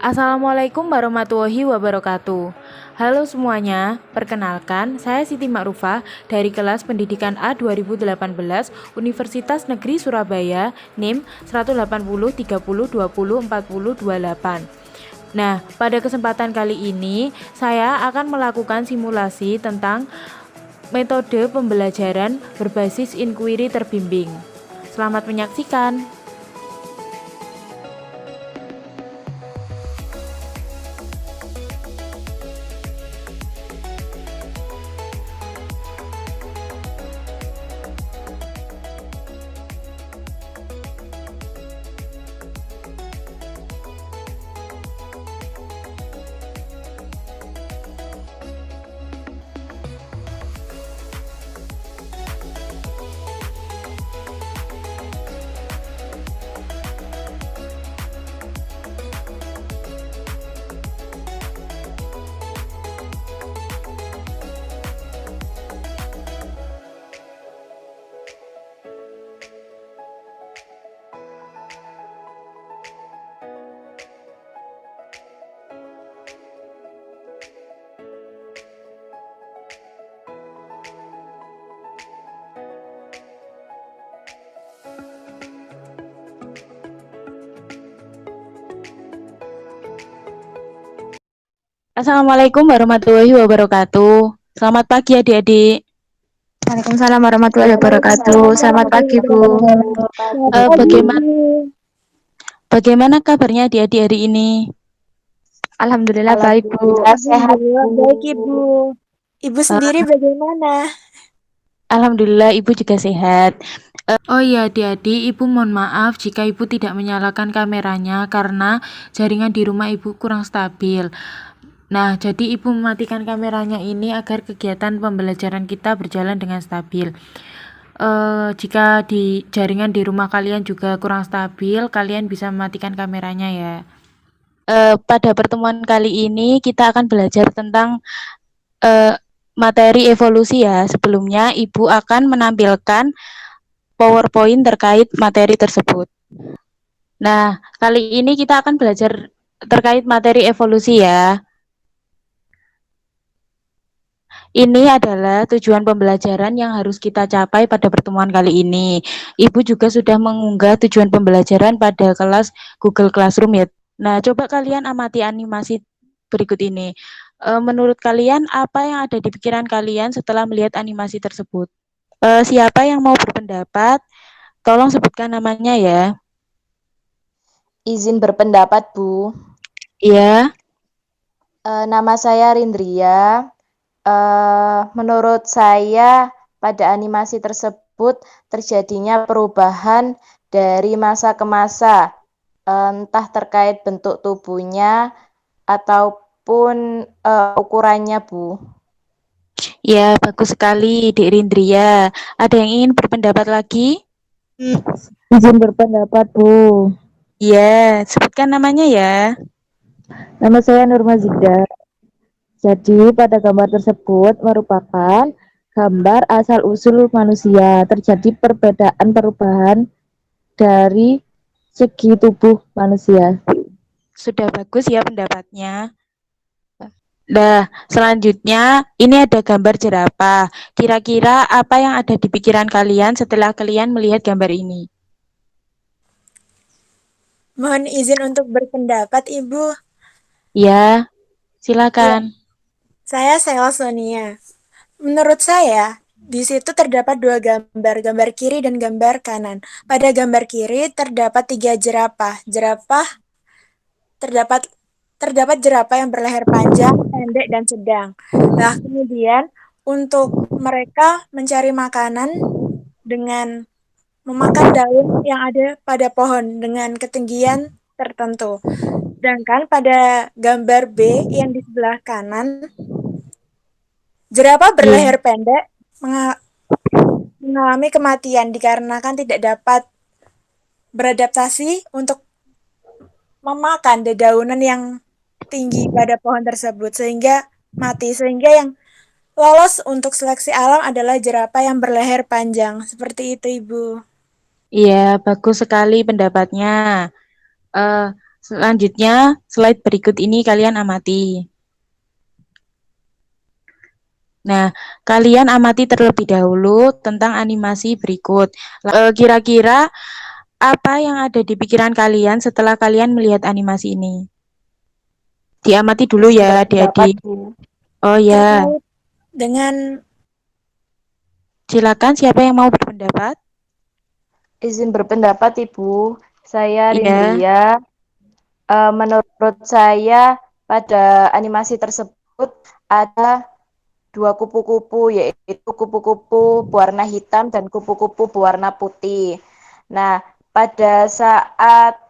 Assalamualaikum warahmatullahi wabarakatuh. Halo semuanya, perkenalkan saya Siti Ma'rufah dari kelas Pendidikan A 2018 Universitas Negeri Surabaya NIM 180 30 20 40 28. Nah, pada kesempatan kali ini saya akan melakukan simulasi tentang metode pembelajaran berbasis inquiry terbimbing. Selamat menyaksikan. Assalamualaikum warahmatullahi wabarakatuh. Selamat pagi adik-adik. Waalaikumsalam warahmatullahi wabarakatuh. Waalaikumsalam Selamat pagi, warahmatullahi Bu. wabarakatuh. Selamat pagi, Bagaimana Bu. kabarnya adik-adik hari ini? Alhamdulillah baik, Bu. Alhamdulillah sehat, Alhamdulillah Bu. baik Ibu. Ibu sendiri Eh, bagaimana? Alhamdulillah Ibu juga sehat. Oh iya adik-adik, Ibu mohon maaf jika Ibu tidak menyalakan kameranya karena jaringan di rumah Ibu kurang stabil. Nah, jadi Ibu mematikan kameranya ini agar kegiatan pembelajaran kita berjalan dengan stabil. Jika di jaringan di rumah kalian juga kurang stabil, kalian bisa mematikan kameranya ya. Pada pertemuan kali ini kita akan belajar tentang materi evolusi ya. Sebelumnya Ibu akan menampilkan PowerPoint terkait materi tersebut. Nah, kali ini kita akan belajar terkait materi evolusi ya. Ini adalah tujuan pembelajaran yang harus kita capai pada pertemuan kali ini. Ibu juga sudah mengunggah tujuan pembelajaran pada kelas Google Classroom ya. Nah, coba kalian amati animasi berikut ini. Menurut kalian, apa yang ada di pikiran kalian setelah melihat animasi tersebut? Siapa yang mau berpendapat? Tolong sebutkan namanya ya. Izin berpendapat, Bu. Iya. Nama saya Rindria. Menurut saya, pada animasi tersebut terjadinya perubahan dari masa ke masa, entah terkait bentuk tubuhnya ataupun ukurannya, Bu. Ya, bagus sekali, Dek Rindria. Ada yang ingin berpendapat lagi? Izin berpendapat, Bu. Ya, sebutkan namanya ya. Nama saya Nurma Zida. Jadi, pada gambar tersebut merupakan gambar asal-usul manusia. Terjadi perubahan dari segi tubuh manusia. Sudah bagus ya pendapatnya. Nah, selanjutnya ini ada gambar jerapah. Kira-kira apa yang ada di pikiran kalian setelah kalian melihat gambar ini? Mohon izin untuk berpendapat Ibu. Ya, Ya, silakan. saya Sela Sonia. Menurut saya, di situ terdapat dua gambar, gambar kiri dan gambar kanan. Pada gambar kiri terdapat tiga jerapah. Terdapat terdapat jerapah yang berleher panjang, pendek, dan sedang. Nah, kemudian untuk mereka mencari makanan dengan memakan daun yang ada pada pohon dengan ketinggian tertentu. Sedangkan pada gambar B yang di sebelah kanan, jerapah Iya. berleher pendek mengalami kematian dikarenakan tidak dapat beradaptasi untuk memakan dedaunan yang tinggi pada pohon tersebut sehingga mati. Sehingga yang lolos untuk seleksi alam adalah jerapah yang berleher panjang. Seperti itu, Ibu. Iya, bagus sekali pendapatnya. Eh, Selanjutnya, slide berikut ini kalian amati. Nah, kalian amati terlebih dahulu tentang animasi berikut. Kira-kira apa yang ada di pikiran kalian setelah kalian melihat animasi ini? Diamati dulu Izin ya, berpendapat, adik-adik. Bu. Oh ya, Terkait dengan silakan siapa yang mau berpendapat? Izin berpendapat, Ibu. Saya Iya. Rindria. Menurut saya pada animasi tersebut ada dua kupu-kupu, yaitu kupu-kupu berwarna hitam dan kupu-kupu berwarna putih. Nah, pada saat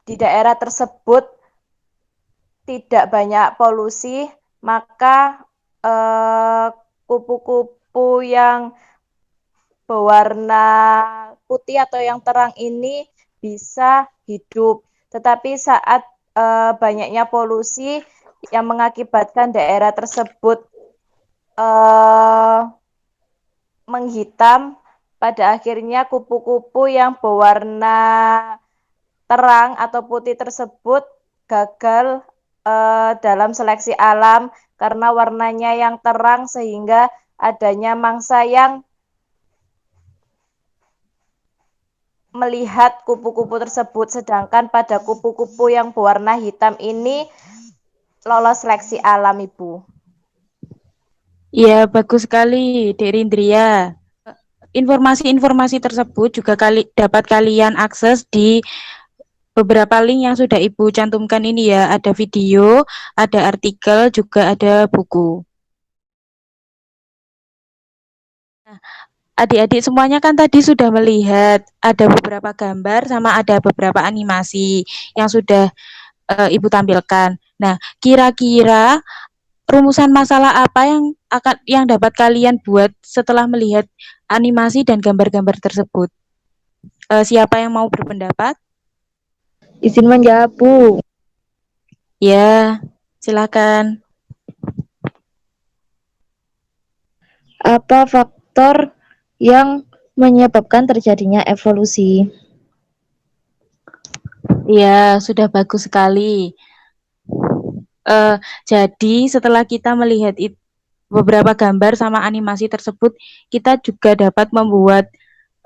di daerah tersebut tidak banyak polusi, maka kupu-kupu yang berwarna putih atau yang terang ini bisa hidup. Tetapi saat banyaknya polusi yang mengakibatkan daerah tersebut menghitam, pada akhirnya kupu-kupu yang berwarna terang atau putih tersebut gagal dalam seleksi alam karena warnanya yang terang sehingga adanya mangsa yang melihat kupu-kupu tersebut, sedangkan pada kupu-kupu yang berwarna hitam ini lolos seleksi alam, Ibu. Iya, bagus sekali, Dek Rindria. Informasi-informasi tersebut juga dapat kalian akses di beberapa link yang sudah Ibu cantumkan ini ya. Ada video, ada artikel, juga ada buku. Nah, adik-adik semuanya kan tadi sudah melihat ada beberapa gambar sama ada beberapa animasi yang sudah Ibu tampilkan. Nah, kira-kira rumusan masalah apa yang dapat kalian buat setelah melihat animasi dan gambar-gambar tersebut? Siapa yang mau berpendapat? Izin menjawab, Bu. Ya, silakan. Apa faktor yang menyebabkan terjadinya evolusi? Ya, sudah bagus sekali. Jadi setelah kita melihat beberapa gambar sama animasi tersebut, kita juga dapat membuat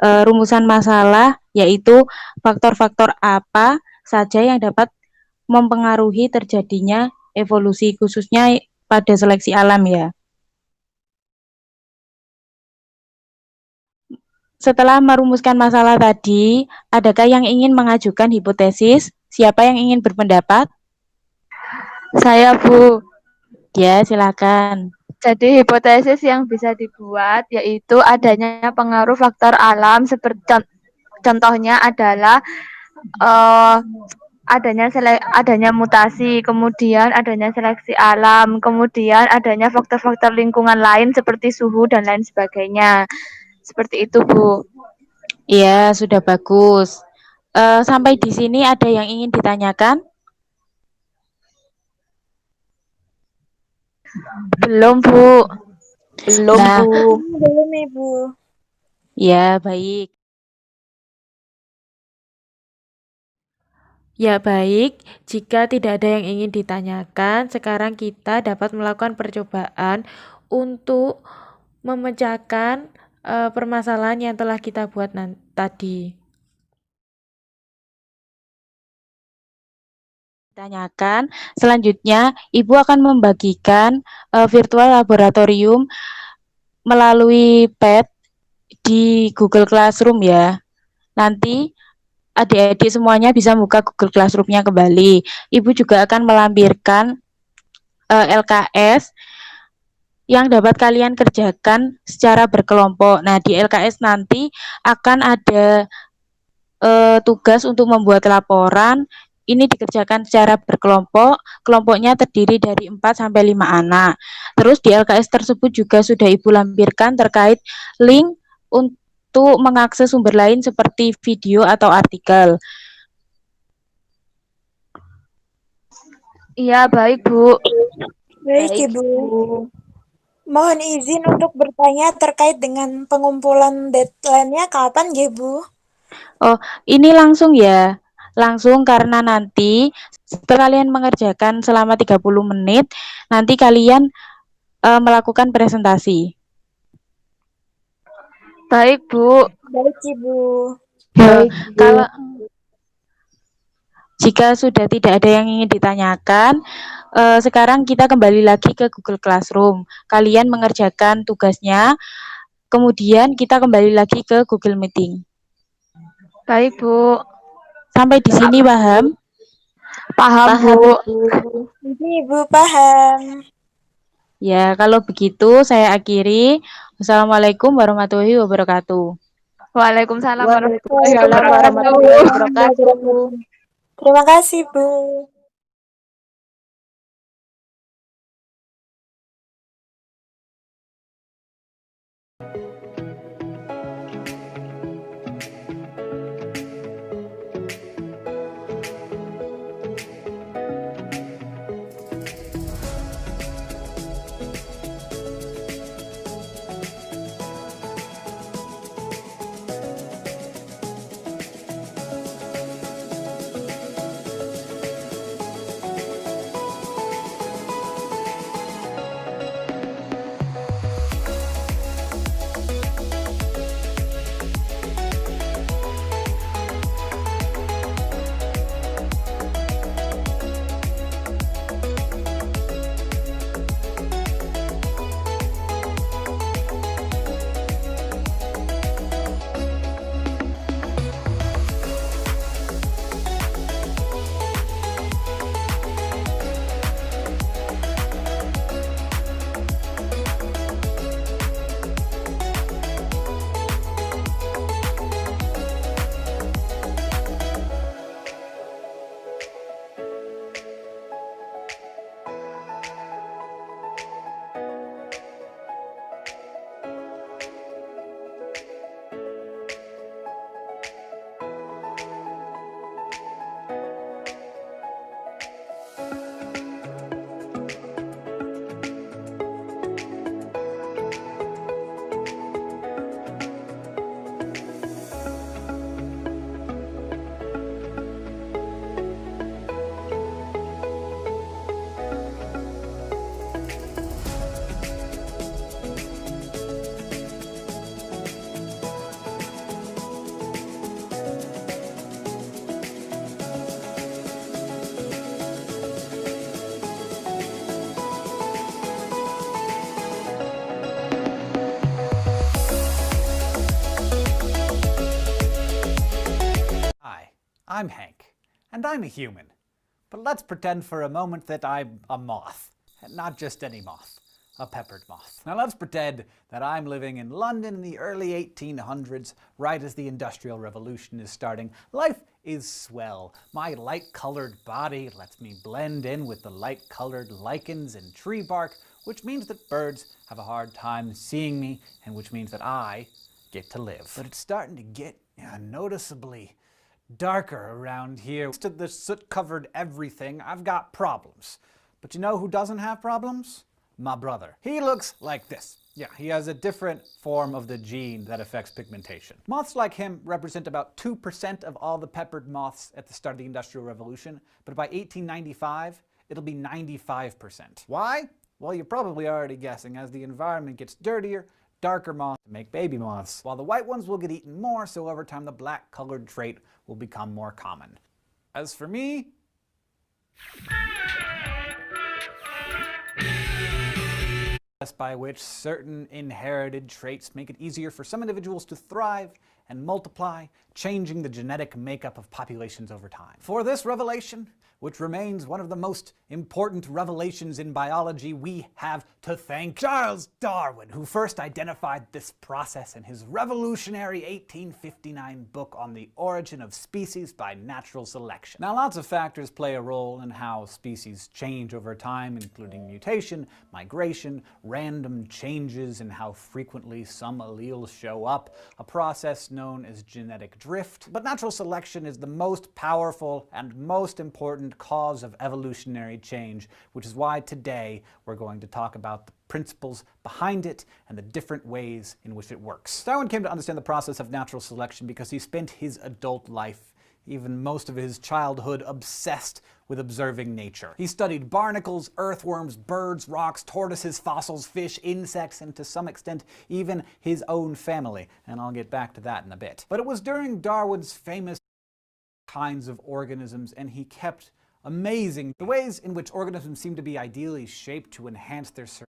rumusan masalah, yaitu faktor-faktor apa saja yang dapat mempengaruhi terjadinya evolusi, khususnya pada seleksi alam ya. Setelah merumuskan masalah tadi, adakah yang ingin mengajukan hipotesis? Siapa yang ingin berpendapat? Saya, Bu. Ya, silakan. Jadi hipotesis yang bisa dibuat yaitu adanya pengaruh faktor alam seperti contohnya adalah adanya mutasi, kemudian adanya seleksi alam, kemudian adanya faktor-faktor lingkungan lain seperti suhu dan lain sebagainya. Seperti itu, Bu. Iya, sudah bagus. Sampai di sini ada yang ingin ditanyakan? Belum, Bu. Belum, Nah, Bu. belum, Ibu. ya baik. Ya baik, jika tidak ada yang ingin ditanyakan, sekarang kita dapat melakukan percobaan untuk memecahkan permasalahan yang telah kita buat tadi. Tanyakan. Selanjutnya, Ibu akan membagikan virtual laboratorium melalui pad di Google Classroom ya. Nanti adik-adik semuanya bisa buka Google Classroom-nya kembali. Ibu juga akan melampirkan LKS yang dapat kalian kerjakan secara berkelompok. Nah, di LKS nanti akan ada tugas untuk membuat laporan. Ini dikerjakan secara berkelompok, kelompoknya terdiri dari 4 sampai 5 anak. Terus di LKS tersebut juga sudah Ibu lampirkan terkait link untuk mengakses sumber lain seperti video atau artikel. Iya, baik, Bu. Baik, Ibu. Mohon izin untuk bertanya terkait dengan pengumpulan deadline-nya kapan, ya, Bu? Oh, ini langsung ya. Langsung karena nanti setelah kalian mengerjakan selama 30 menit, nanti kalian melakukan presentasi. Baik, Bu. Baik, Ibu. Baik, Bu. Kalau jika sudah tidak ada yang ingin ditanyakan, sekarang kita kembali lagi ke Google Classroom. Kalian mengerjakan tugasnya, kemudian kita kembali lagi ke Google Meeting. Baik, Bu. Sampai di sini paham? Paham, Paham, Bu. Bu. Nanti Ibu paham. Ya, kalau begitu saya akhiri. Wassalamualaikum warahmatullahi wabarakatuh. Waalaikumsalam warahmatullahi Waalaikumsalam warahmatullahi wabarakatuh. Terima kasih, Bu. Hi, I'm Hank, and I'm a human. But let's pretend for a moment that I'm a moth, and not just any moth, a peppered moth. Now let's pretend that I'm living in London in the early 1800s, right as the Industrial Revolution is starting. Life is swell. My light-colored body lets me blend in with the light-colored lichens and tree bark, which means that birds have a hard time seeing me, and which means that I get to live. But it's starting to get noticeably darker around here. To the soot-covered everything, I've got problems. But you know who doesn't have problems? My brother. He looks like this. Yeah, he has a different form of the gene that affects pigmentation. Moths like him represent about 2% of all the peppered moths at the start of the Industrial Revolution, but by 1895, it'll be 95%. Why? Well, you're probably already guessing. As the environment gets dirtier, darker moths make baby moths, while the white ones will get eaten more, so over time the black-colored trait will become more common. As for me, by which certain inherited traits make it easier for some individuals to thrive and multiply, changing the genetic makeup of populations over time. For this revelation, which remains one of the most important revelations in biology, we have to thank Charles Darwin, who first identified this process in his revolutionary 1859 book on the origin of species by natural selection. Now, lots of factors play a role in how species change over time, including mutation, migration, random changes in how frequently some alleles show up, a process known as genetic drift. But natural selection is the most powerful and most important cause of evolutionary change, which is why today we're going to talk about the principles behind it and the different ways in which it works. Darwin came to understand the process of natural selection because he spent his adult life, even most of his childhood, obsessed with observing nature. He studied barnacles, earthworms, birds, rocks, tortoises, fossils, fish, insects, and to some extent even his own family, and I'll get back to that in a bit. But it was during Darwin's famous kinds of organisms, and he kept amazing the ways in which organisms seem to be ideally shaped to enhance their survival.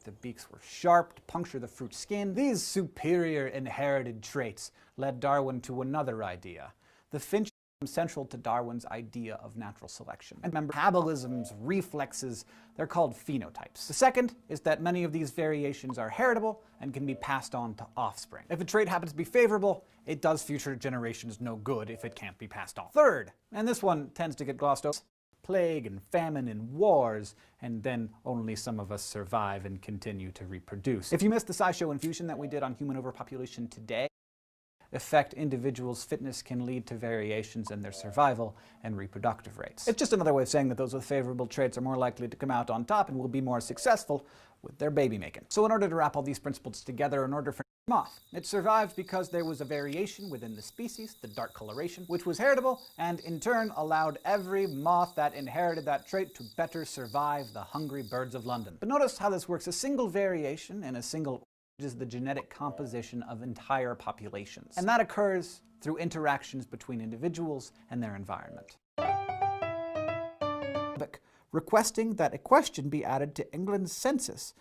The beaks were sharp to puncture the fruit skin. These superior inherited traits led Darwin to another idea. The finch is central to Darwin's idea of natural selection. And remember, metabolisms, reflexes, they're called phenotypes. The second is that many of these variations are heritable and can be passed on to offspring. If a trait happens to be favorable, it does future generations no good if it can't be passed on. Third, and this one tends to get glossed over, plague and famine and wars, and then only some of us survive and continue to reproduce. If you missed the SciShow infusion that we did on human overpopulation today, affect individuals' fitness can lead to variations in their survival and reproductive rates. It's just another way of saying that those with favorable traits are more likely to come out on top and will be more successful with their baby making. So in order to wrap all these principles together, in order for moth, it survived because there was a variation within the species, the dark coloration, which was heritable and in turn allowed every moth that inherited that trait to better survive the hungry birds of London. But notice how this works. A single variation in a single is the genetic composition of entire populations. And that occurs through interactions between individuals and their environment. Requesting that a question be added to England's census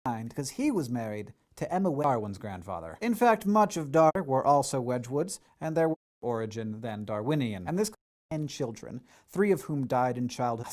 because he was married to Emma Darwin's grandfather. In fact, much of Darwin were also Wedgwoods, and their origin then Darwinian. And this 10 children, 3 of whom died in childhood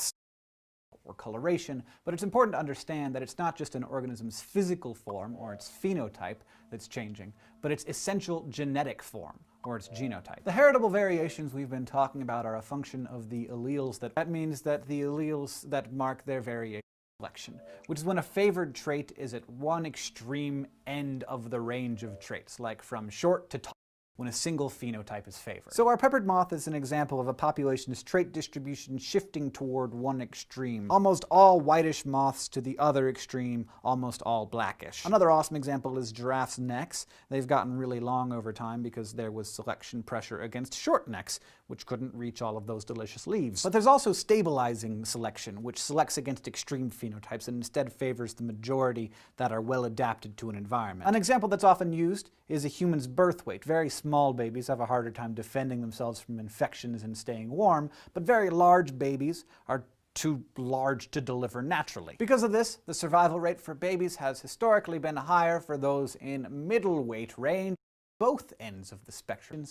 or coloration, but it's important to understand that it's not just an organism's physical form or its phenotype that's changing, but its essential genetic form or its genotype. The heritable variations we've been talking about are a function of the alleles that means that the alleles that mark their variation selection, which is when a favored trait is at one extreme end of the range of traits, like from short to tall, when a single phenotype is favored. So our peppered moth is an example of a population's trait distribution shifting toward one extreme. Almost all whitish moths to the other extreme, almost all blackish. Another awesome example is giraffes' necks. They've gotten really long over time because there was selection pressure against short necks, which couldn't reach all of those delicious leaves. But there's also stabilizing selection, which selects against extreme phenotypes and instead favors the majority that are well adapted to an environment. An example that's often used is a human's birth weight. Very small babies have a harder time defending themselves from infections and staying warm, but very large babies are too large to deliver naturally. Because of this, the survival rate for babies has historically been higher for those in middle weight range, both ends of the spectrum.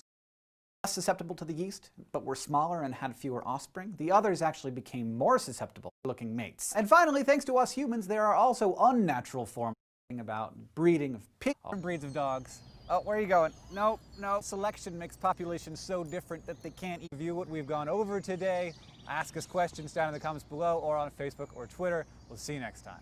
Less susceptible to the yeast, but were smaller and had fewer offspring. The others actually became more susceptible to looking mates. And finally, thanks to us humans, there are also unnatural forms about breeding of pigs. Different breeds of dogs. Oh, where are you going? No. Selection makes populations so different that they can't even view what we've gone over today. Ask us questions down in the comments below or on Facebook or Twitter. We'll see you next time.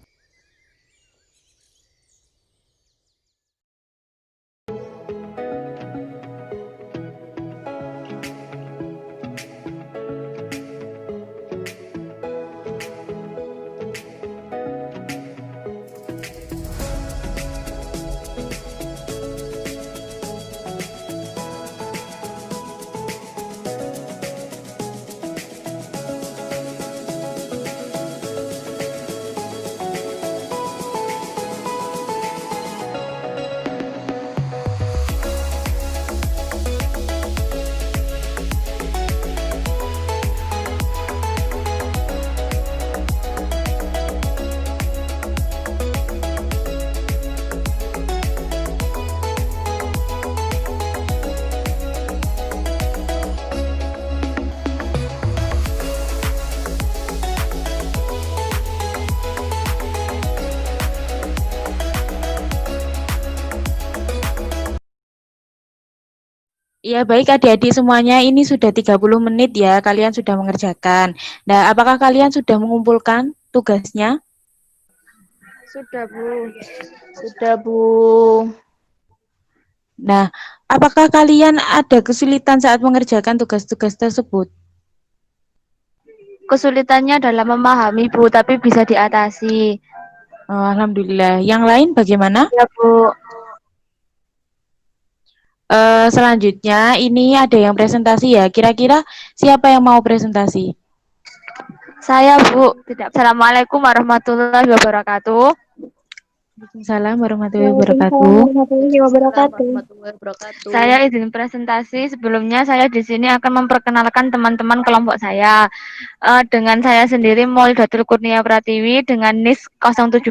Ya, baik adik-adik semuanya, ini sudah 30 menit ya, kalian sudah mengerjakan. Nah, apakah kalian sudah mengumpulkan tugasnya? Sudah, Bu. Sudah, Bu. Nah, apakah kalian ada kesulitan saat mengerjakan tugas-tugas tersebut? Kesulitannya adalah memahami, Bu, tapi bisa diatasi. Oh, alhamdulillah. Yang lain bagaimana? Ya, Bu. Selanjutnya ini ada yang presentasi ya. Kira-kira siapa yang mau presentasi? Saya, Bu. Assalamualaikum warahmatullahi wabarakatuh. Waalaikumsalam warahmatullahi Waalaikumsalam wabarakatuh. warahmatullahi wabarakatuh. Saya izin presentasi. Sebelumnya saya di sini akan memperkenalkan teman-teman kelompok saya. Dengan saya sendiri Maulidatul Kurnia Pratiwi dengan NIS 017,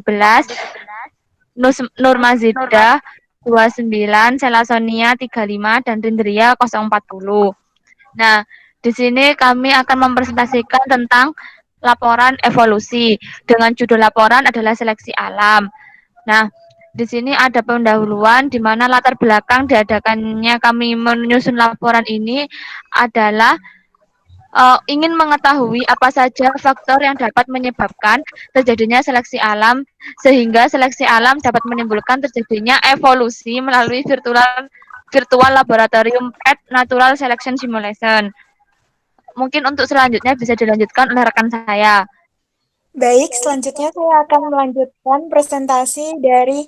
Nur Mazida 29, Selasonia 35, dan Rindria 040. Nah, di sini kami akan mempresentasikan tentang laporan evolusi. Dengan judul laporan adalah seleksi alam. Nah, di sini ada pendahuluan di mana latar belakang diadakannya kami menyusun laporan ini adalah ingin mengetahui apa saja faktor yang dapat menyebabkan terjadinya seleksi alam, sehingga seleksi alam dapat menimbulkan terjadinya evolusi melalui virtual laboratorium PET Natural Selection Simulation. Mungkin untuk selanjutnya bisa dilanjutkan oleh rekan saya. Baik, selanjutnya saya akan melanjutkan presentasi dari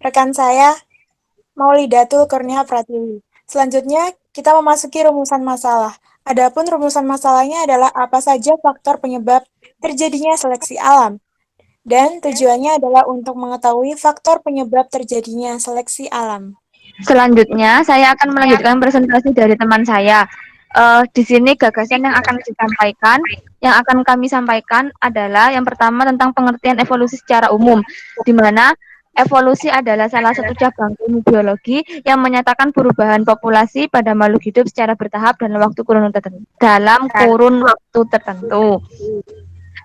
rekan saya, Maulidatul Kurnia Pratiwi. Selanjutnya, kita memasuki rumusan masalah. Adapun rumusan masalahnya adalah apa saja faktor penyebab terjadinya seleksi alam. Dan tujuannya adalah untuk mengetahui faktor penyebab terjadinya seleksi alam. Selanjutnya, saya akan melanjutkan presentasi dari teman saya. Di sini gagasan yang akan kami sampaikan adalah yang pertama tentang pengertian evolusi secara umum, di mana evolusi adalah salah satu cabang ilmu biologi yang menyatakan perubahan populasi pada makhluk hidup secara bertahap dalam kurun waktu tertentu.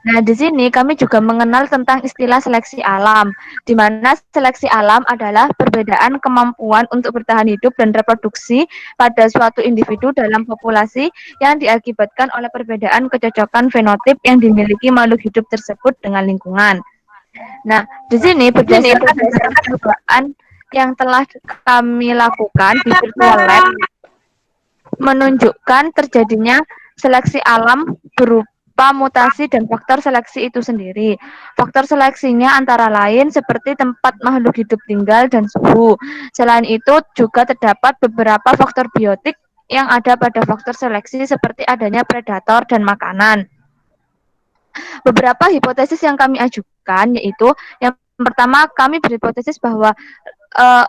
Nah, di sini kami juga mengenal tentang istilah seleksi alam, di mana seleksi alam adalah perbedaan kemampuan untuk bertahan hidup dan reproduksi pada suatu individu dalam populasi yang diakibatkan oleh perbedaan kecocokan fenotip yang dimiliki makhluk hidup tersebut dengan lingkungan. Nah, di sini berdasarkan percobaan yang telah kami lakukan di virtual lab, menunjukkan terjadinya seleksi alam berupa mutasi dan faktor seleksi itu sendiri. Faktor seleksinya antara lain seperti tempat makhluk hidup tinggal dan suhu. Selain itu juga terdapat beberapa faktor biotik yang ada pada faktor seleksi seperti adanya predator dan makanan. Beberapa hipotesis yang kami ajukan yaitu yang pertama kami berhipotesis bahwa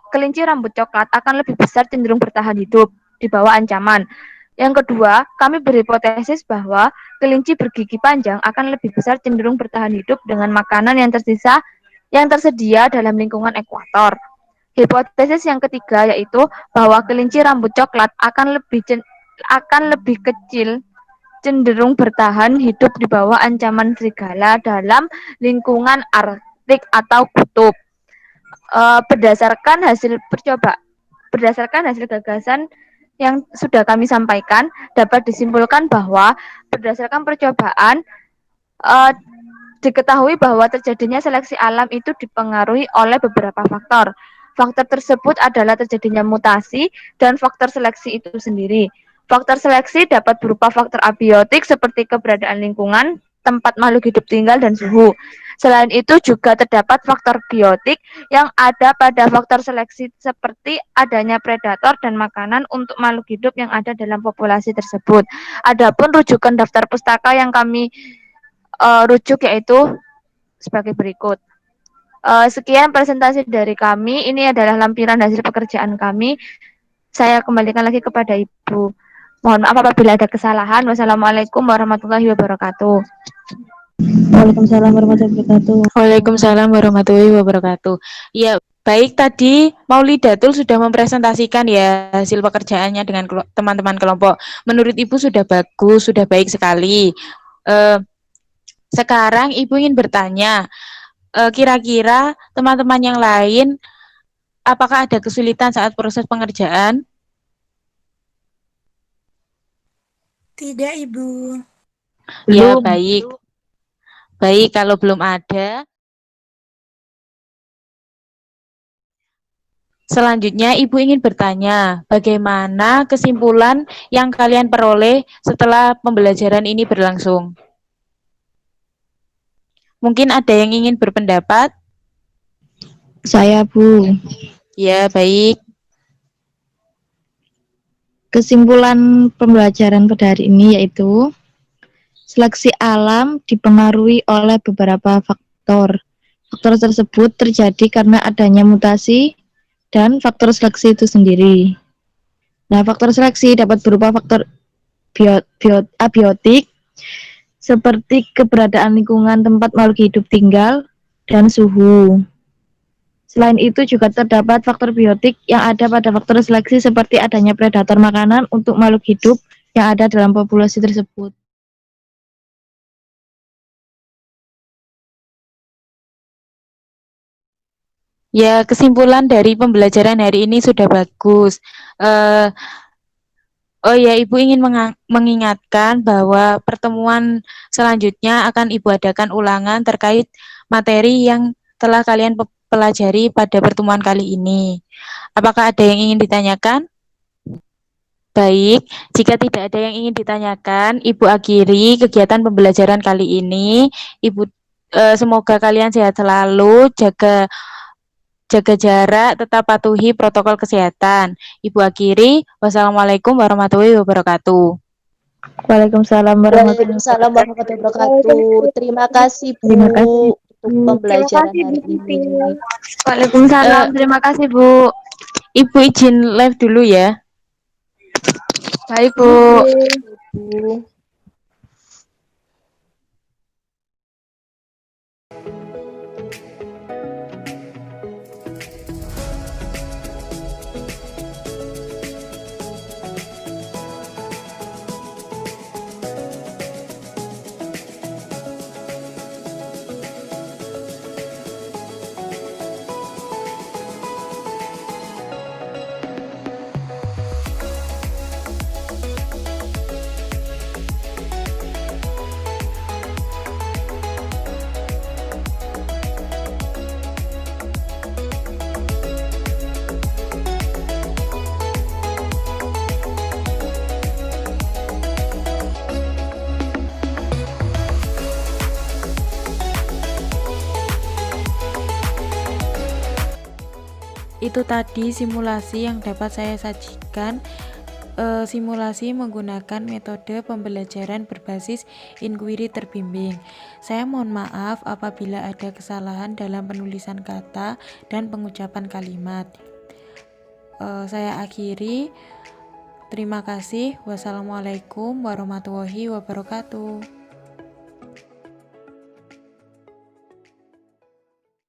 kelinci rambut coklat akan lebih besar cenderung bertahan hidup di bawah ancaman. Yang kedua, kami berhipotesis bahwa kelinci bergigi panjang akan lebih besar cenderung bertahan hidup dengan makanan yang tersedia dalam lingkungan ekuator. Hipotesis yang ketiga yaitu bahwa kelinci rambut coklat akan lebih kecil cenderung bertahan hidup di bawah ancaman serigala dalam lingkungan Arktik atau kutub. Berdasarkan hasil gagasan yang sudah kami sampaikan, dapat disimpulkan bahwa berdasarkan percobaan diketahui bahwa terjadinya seleksi alam itu dipengaruhi oleh beberapa faktor. Faktor tersebut adalah terjadinya mutasi dan faktor seleksi itu sendiri. Faktor seleksi dapat berupa faktor abiotik seperti keberadaan lingkungan, tempat makhluk hidup tinggal, dan suhu. Selain itu juga terdapat faktor biotik yang ada pada faktor seleksi seperti adanya predator dan makanan untuk makhluk hidup yang ada dalam populasi tersebut. Adapun rujukan daftar pustaka yang kami rujuk yaitu sebagai berikut. Sekian presentasi dari kami. Ini adalah lampiran hasil pekerjaan kami. Saya kembalikan lagi kepada Ibu. Mohon maaf apabila ada kesalahan. Wassalamualaikum warahmatullahi wabarakatuh. Waalaikumsalam warahmatullahi wabarakatuh. Waalaikumsalam warahmatullahi wabarakatuh. Ya, baik tadi Maulidatul sudah mempresentasikan ya hasil pekerjaannya dengan teman-teman kelompok. Menurut Ibu sudah bagus, sudah baik sekali. Sekarang Ibu ingin bertanya, kira-kira teman-teman yang lain apakah ada kesulitan saat proses pengerjaan? Tidak, Ibu. Ya, baik. Baik, kalau belum ada, Selanjutnya, Ibu ingin bertanya, bagaimana kesimpulan yang kalian peroleh setelah pembelajaran ini berlangsung? Mungkin ada yang ingin berpendapat? Saya, Bu. Ya, baik. Kesimpulan pembelajaran pada hari ini yaitu seleksi alam dipengaruhi oleh beberapa faktor. Faktor tersebut terjadi karena adanya mutasi dan faktor seleksi itu sendiri. Nah, faktor seleksi dapat berupa faktor abiotik seperti keberadaan lingkungan tempat makhluk hidup tinggal dan suhu. Selain itu juga terdapat faktor biotik yang ada pada faktor seleksi seperti adanya predator makanan untuk makhluk hidup yang ada dalam populasi tersebut. Ya, kesimpulan dari pembelajaran hari ini sudah bagus. Oh ya, Ibu ingin mengingatkan bahwa pertemuan selanjutnya akan Ibu adakan ulangan terkait materi yang telah kalian pelajari pada pertemuan kali ini. Apakah ada yang ingin ditanyakan? Baik, jika tidak ada yang ingin ditanyakan, Ibu akhiri kegiatan pembelajaran kali ini. Semoga kalian sehat selalu, jaga jarak, tetap patuhi protokol kesehatan. Ibu akhiri, wassalamualaikum warahmatullahi wabarakatuh. Waalaikumsalam warahmatullahi Waalaikumsalam warahmatullahi wabarakatuh. Terima kasih Bu Terima kasih. untuk Terima pembelajaran kasih, Bu hari Siti. ini. Waalaikumsalam. Terima kasih, Bu. Ibu izin live dulu ya. Baik, Bu. Bu. Itu tadi simulasi yang dapat saya sajikan. Simulasi menggunakan metode pembelajaran berbasis inquiry terbimbing. Saya mohon maaf apabila ada kesalahan dalam penulisan kata dan pengucapan kalimat. Saya akhiri. Terima kasih. Wassalamualaikum warahmatullahi wabarakatuh.